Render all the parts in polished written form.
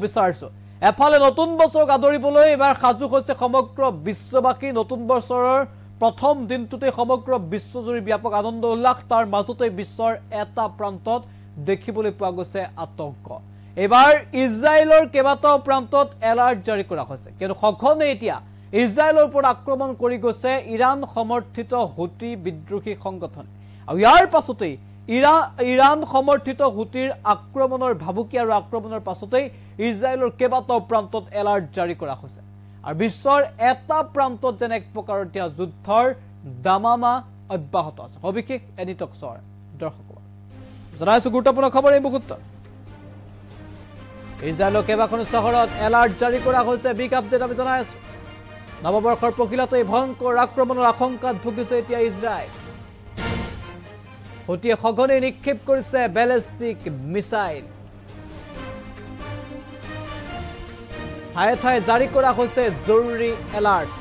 বিচাৰিছো এফালে নতুন বছৰক আদৰিবলৈ এবাৰ সাজু হৈছে সমগ্ৰ বিশ্ববাসী নতুন বছৰৰ প্ৰথম দিনটোতে সমগ্ৰ বিশ্বজুৰি ব্যাপক আনন্দ উল্লাস তাৰ মাজতে বিশ্বৰ এটা প্ৰান্তত দেখিবলৈ পোৱা গৈছে আতংক এবাৰ ইজৰাইলৰ কেইবাটাও প্ৰান্তত এলাৰ্ট জাৰি কৰা হৈছে কিন্তু সঘনে এতিয়া ইজৰাইলৰ ওপৰত আক্ৰমণ কৰি গৈছে ইৰাণ সমৰ্থিত হুতি বিদ্ৰোহী সংগঠন আৰু ইয়াৰ পাছতে ইৰাণ সমৰ্থিত হুতিৰ আক্ৰমণৰ ভাবুকি আৰু আক্ৰমণৰ পাছতে ইজৰাইলৰ কেইবাটাও প্ৰান্তত এলাৰ্ট জাৰি কৰা হৈছে আৰু বিশ্বৰ এটা প্ৰান্তত যেন এক প্ৰকাৰৰ এতিয়া যুদ্ধৰ দামামা অব্যাহত আছে সবিশেষ এনিটক্সৰ দৰ্শক জনাইছো গুৰুত্বপূৰ্ণ খবৰ এই মুহূৰ্তত ইজৰাইলৰ কেইবাখনো চহৰত এলাৰ্ট জাৰি কৰা হৈছে বিগ আপডেট আমি জনাইছো নৱবৰ্ষৰ পখিলাতে ভয়ংকৰ আক্ৰমণৰ আশংকাত ভুগিছে এতিয়া ইজৰাইল হুতিয়ে সঘনে নিক্ষেপ কৰিছে বেলিষ্টিক মিছাইল ঠায়ে ঠায়ে জাৰি কৰা হৈছে জৰুৰী এলাৰ্ট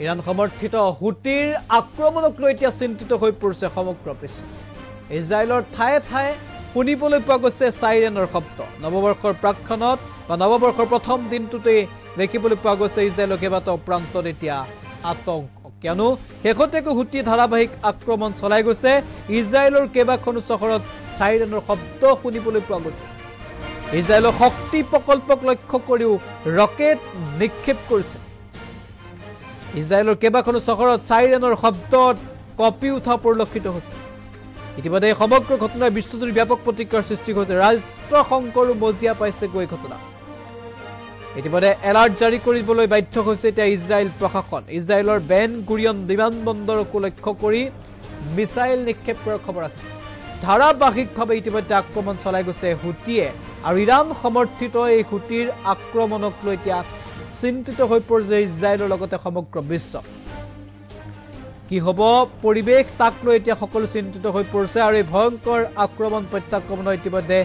ইৰাণ সমৰ্থিত হুতিৰ আক্ৰমণক লৈ এতিয়া চিন্তিত হৈ পৰিছে সমগ্ৰ বিশ্ব ইজৰাইলৰ ঠায়ে ঠায়ে শুনিবলৈ পোৱা গৈছে চাইৰেনৰ শব্দ নৱবৰ্ষৰ প্ৰাক্ষণত বা নৱবৰ্ষৰ প্ৰথম দিনটোতে দেখিবলৈ পোৱা গৈছে ইজৰাইলৰ কেইবাটাও প্ৰান্তত এতিয়া আতংক কিয়নো শেহতীয়াকৈ হুতি ধাৰাবাহিক আক্ৰমণ চলাই গৈছে ইজৰাইলৰ কেইবাখনো চহৰত চাইৰেনৰ শব্দ শুনিবলৈ পোৱা গৈছে ইজৰাইলৰ শক্তি প্ৰকল্পক লক্ষ্য কৰিও ৰকেট নিক্ষেপ কৰিছে ইজৰাইলৰ কেইবাখনো চহৰত চাইৰেনৰ শব্দত কঁপি উঠা পৰিলক্ষিত হৈছে ইতিমধ্যে সমগ্ৰ ঘটনাৰ বিশ্বজুৰি ব্যাপক প্ৰতিক্ৰিয়াৰ সৃষ্টি হৈছে ৰাষ্ট্ৰসংঘৰো মজিয়া পাইছে গৈ ঘটনা ইতিমধ্যে এলাৰ্ট জাৰি কৰিবলৈ বাধ্য হৈছে এতিয়া ইজৰাইল প্ৰশাসন ইজৰাইলৰ বেন গুৰিয়ন বিমানবন্দৰকো লক্ষ্য কৰি মিছাইল নিক্ষেপ কৰাৰ খবৰ আছে ধাৰাবাহিকভাৱে ইতিমধ্যে আক্ৰমণ চলাই গৈছে হুতিয়ে আৰু ইৰাণ সমৰ্থিত এই হুতিৰ আক্ৰমণক লৈ এতিয়া চিন্তিত হৈ পৰিছে ইজৰাইলৰ লগতে সমগ্ৰ বিশ্ব কি হ'ব পৰিৱেশ তাক লৈ এতিয়া সকলো চিন্তিত হৈ পৰিছে আৰু এই ভয়ংকৰ আক্ৰমণ প্ৰত্যাক্ৰমণৰ ইতিমধ্যে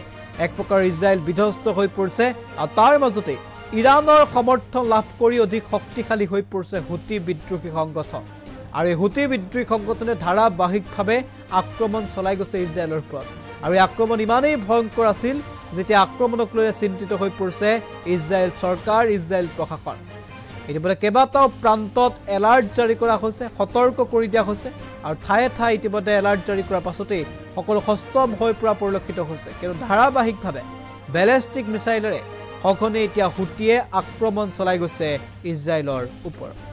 এক প্ৰকাৰ ইজৰাইল বিধ্বস্ত হৈ পৰিছে আৰু তাৰ মাজতে ইৰাণৰ সমৰ্থন লাভ কৰি অধিক শক্তিশালী হৈ পৰিছে হুতি বিদ্ৰোহী সংগঠন আৰু এই হুতি বিদ্ৰোহী সংগঠনে ধাৰাবাহিকভাৱে আক্ৰমণ চলাই গৈছে ইজৰাইলৰ ওপৰত আৰু এই আক্ৰমণ ইমানেই ভয়ংকৰ আছিল যেতিয়া আক্ৰমণক লৈ চিন্তিত হৈ পৰিছে ইজৰাইল চৰকাৰ ইজৰাইল প্ৰশাসন ইতিমধ্যে কেইবাটাও প্ৰান্তত এলাৰ্ট জাৰি কৰা হৈছে সতৰ্ক কৰি দিয়া হৈছে আৰু ঠায়ে ঠায়ে ইতিমধ্যে এলাৰ্ট জাৰি কৰাৰ পাছতেই সকলো সষ্টম হৈ পৰা পৰিলক্ষিত হৈছে কিন্তু ধাৰাবাহিকভাৱে বেলিষ্টিক মিছাইলেৰে সঘনে এতিয়া হুতিয়ে আক্ৰমণ চলাই গৈছে ইজৰাইলৰ ওপৰত